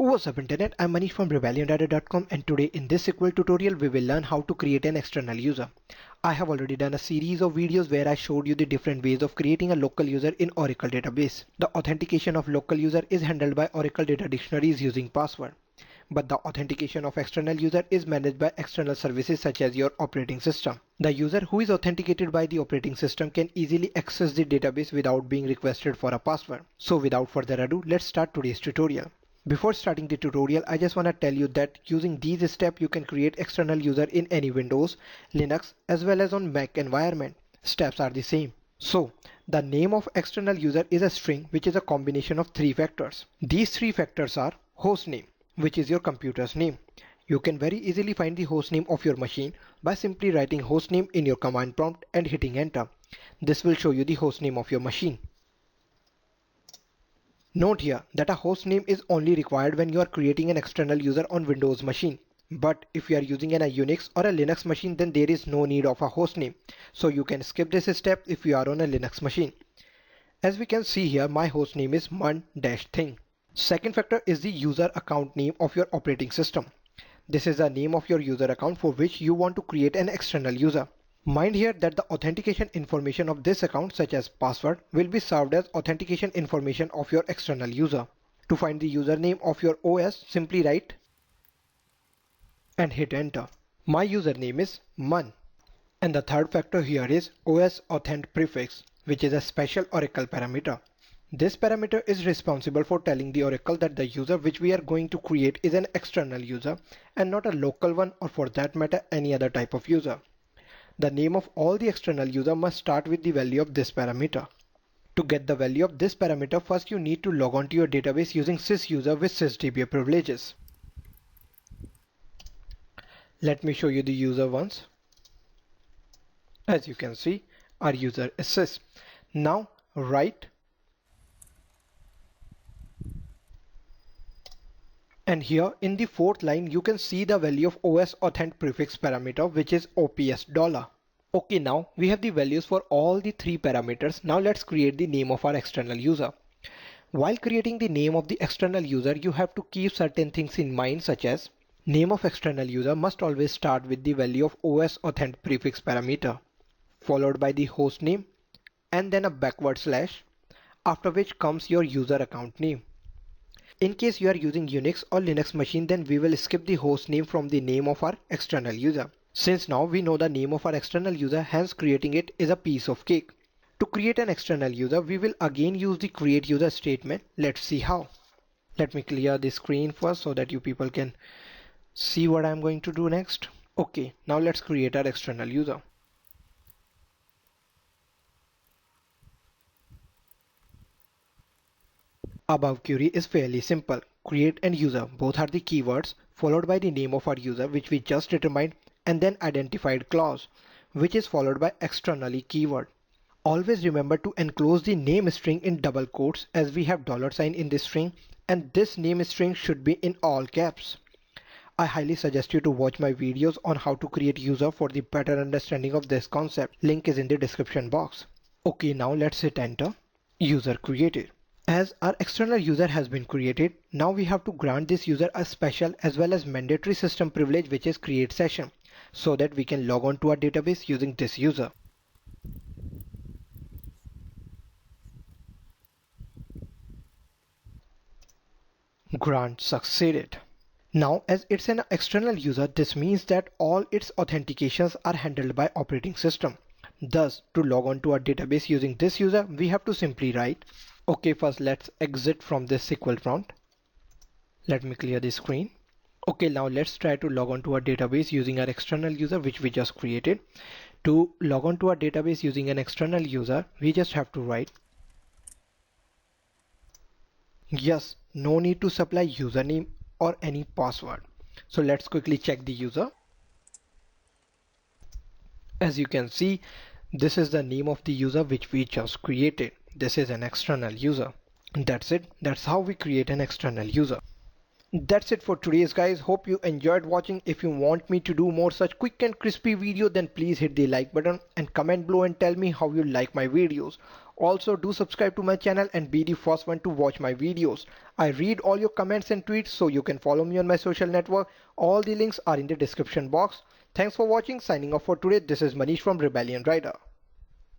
What's up internet, I'm Manish from RebellionRider.com, and today in this SQL tutorial we will learn how to create an external user. I have already done a series of videos where I showed you the different ways of creating a local user in Oracle database. The authentication of local user is handled by Oracle data dictionaries using password. But the authentication of external user is managed by external services such as your operating system. The user who is authenticated by the operating system can easily access the database without being requested for a password. So without further ado, let's start today's tutorial. Before starting the tutorial, I just want to tell you that using these steps you can create external user in any Windows, Linux as well as on Mac environment. Steps are the same. So the name of external user is a string which is a combination of three factors. These three factors are hostname, which is your computer's name. You can very easily find the hostname of your machine by simply writing hostname in your command prompt and hitting enter. This will show you the hostname of your machine. Note here that a hostname is only required when you are creating an external user on Windows machine. But if you are using a Unix or a Linux machine, then there is no need of a hostname. So you can skip this step if you are on a Linux machine. As we can see here, my hostname is mun-thing. Second factor is the user account name of your operating system. This is the name of your user account for which you want to create an external user. Mind here that the authentication information of this account, such as password, will be served as authentication information of your external user. To find the username of your OS, simply write and hit enter. My username is mun. And the third factor here is OS authent prefix, which is a special Oracle parameter. This parameter is responsible for telling the Oracle that the user which we are going to create is an external user and not a local one, or for that matter any other type of user. The name of all the external user must start with the value of this parameter. To get the value of this parameter, first you need to log on to your database using sysuser with sysdba privileges. Let me show you the user once. As you can see, our user is sys. Now write and here in the fourth line you can see the value of OS authent prefix parameter, which is OPS $. Okay, now we have the values for all the three parameters. Now let's create the name of our external user. While creating the name of the external user, you have to keep certain things in mind, such as name of external user must always start with the value of OS authent prefix parameter, followed by the host name and then a backward slash, after which comes your user account name. In case you are using Unix or Linux machine, then we will skip the host name from the name of our external user. Since now we know the name of our external user, hence creating it is a piece of cake. To create an external user, we will again use the create user statement. Let's see how. Let me clear the screen first so that you people can see what I'm going to do next. Okay, now let's create our external user. Above query is fairly simple. Create and user, both are the keywords, followed by the name of our user which we just determined, and then identified clause, which is followed by externally keyword. Always remember to enclose the name string in double quotes, as we have $sign in this string, and this name string should be in all caps. I highly suggest you to watch my videos on how to create user for the better understanding of this concept. Link is in the description box. Okay, now let's hit enter. User created. As our external user has been created, now we have to grant this user a special as well as mandatory system privilege, which is create session, so that we can log on to our database using this user. Grant succeeded. Now as it's an external user, this means that all its authentications are handled by operating system. Thus, to log on to our database using this user, we have to simply write. Okay, first let's exit from this SQL prompt. Let me clear the screen. Okay, now let's try to log on to our database using our external user which we just created. To log on to our database using an external user, we just have to write. Yes, no need to supply username or any password. So let's quickly check the user. As you can see, this is the name of the user which we just created. This is an external user. That's it. That's how we create an external user. That's it for today's guys. Hope you enjoyed watching. If you want me to do more such quick and crispy video, then please hit the like button and comment below and tell me how you like my videos. Also, do subscribe to my channel and be the first one to watch my videos. I read all your comments and tweets, so you can follow me on my social network. All the links are in the description box. Thanks for watching. Signing off for today. This is Manish from Rebellion Rider.